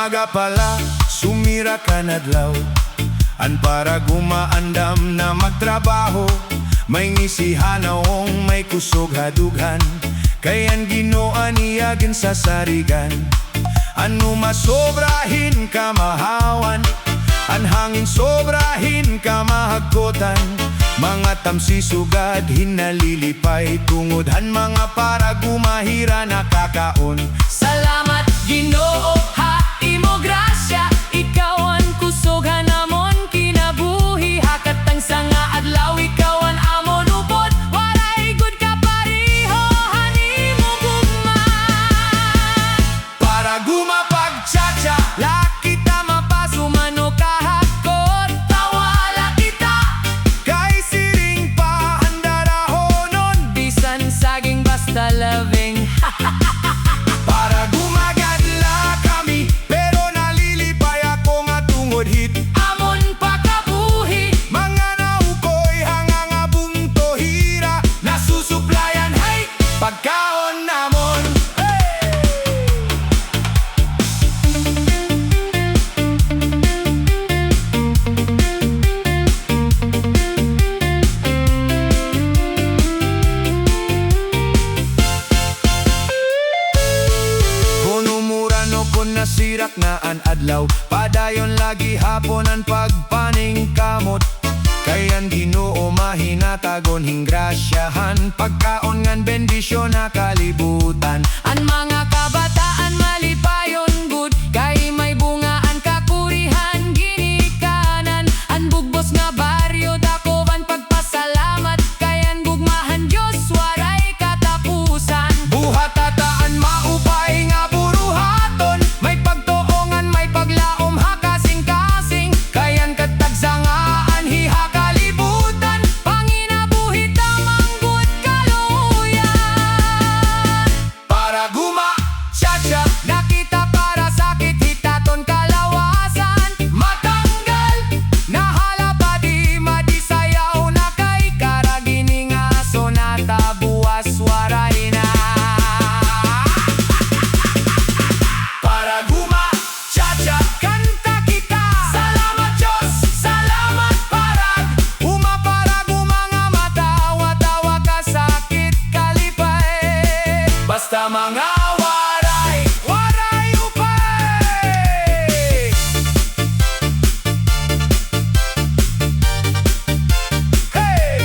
Umaga pala, sumira ka nadlaw. An Parag-Uma andam na magtrabaho. May ngisihanawong may kusog hadughan. Kayan ginoan iyagin sa sarigan. Ano masobrahin ka mahawan, an hangin sobrahin ka mahagkotan. Mga tamsisugad hinalilipay tungod han mga Parag-Uma hira nakakaon. Salamat Ginoo, ha imo grasya. Ikaw ang kusoghan namon kinabuhi. Hakatang sanga adlaw ikaw ang amon upod. Waray good ka pariho, hanimo gugma. Parag-Uma pag Chacha, Lakita mapasumano kahakot. Tawala kita, kay siring pa handarahonon. bisan saging basta loving. Parag-Uma gadla kami, pero nalilipay ako nga tungod hit. Amon pakabuhi, Mga naukoy hangangabong tohira, nasusuplayan hay pagkaon namon. Nasirak na an adlaw, padayon lagi hapon ang pagpaning kamot. Kayan Ginoo mahinatagon hingrasyahan, pagkaon ngan bendisyon na kalibutan. ang mga kabataan malipayon good. Kay may bungaan kakurihan ginikanan. Ang bugbos nga baryo dakoban pagpasalamat. Kayan gugmahan Diyos waray katapusan. Buhat tataan maupay nga buruhaton, may pagtuongan may paglaom hakasing-kasing. Kayan katagsangaan hiha kalibutan, Panginabuhi tamang good kaluyan. Parag-Uma, Chacha, Nakita para sakit hitaton kalawasan. matanggal. Nahala di madisayaw na kay karagini nga sonata buwas waray na. Parag-Uma, Chacha, Kanta kita, salamat Diyos, salamat Parag-Uma. Parag-Uma nga matawa-tawa ka sakit kalipay. Basta mga waray, waray upay. Hey!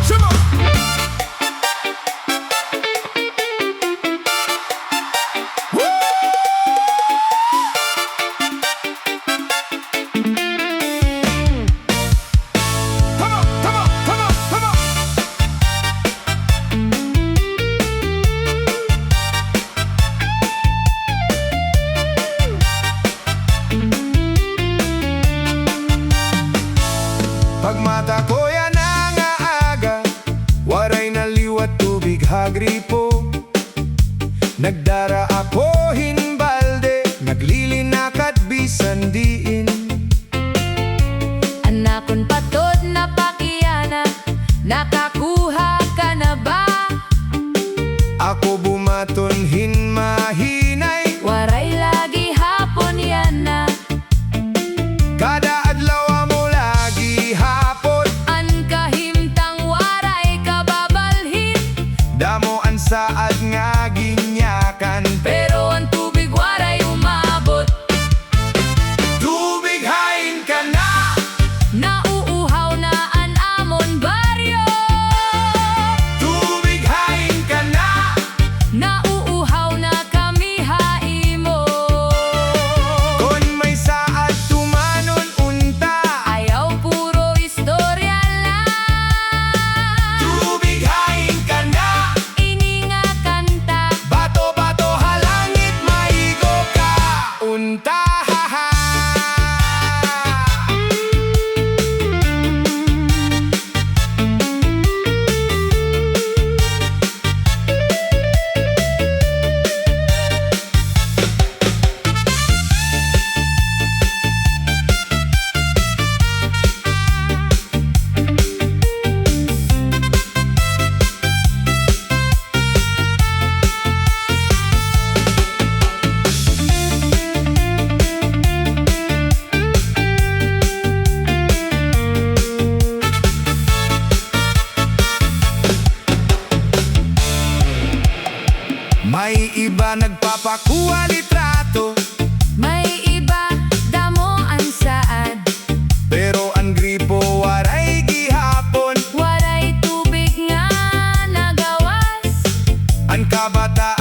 Shimo! Come on, come on, come on, come on. Pagmata ko yan ang aaga, waray na liwat tubig hagripo. Nagdara ako hinbalde, naglilinakad bisan diin. Anakon patod na pakiyana, nakakuha ka na ba? Ako bumaton hinmahinay, Waray lagi hapon yan na. kada adlaw mo lagi hapon. An kahimtang waray kababalhin. Damo ang saad nga ginyakan, Pero ang tubig waray umabot. tubig hain ka na. Nauuhaw na an amon baryo. Tubig hain ka na. Nauuhaw na kami haimo. Kon may saad tumanon unta, Ayaw puro istorya lang. tubig hain ka na. Ini nga kanta May iba nagpapakuha litrato, May iba damo ang saad, pero ang gripo waray gihapon. waray tubig nga nagawas. Ang kabataan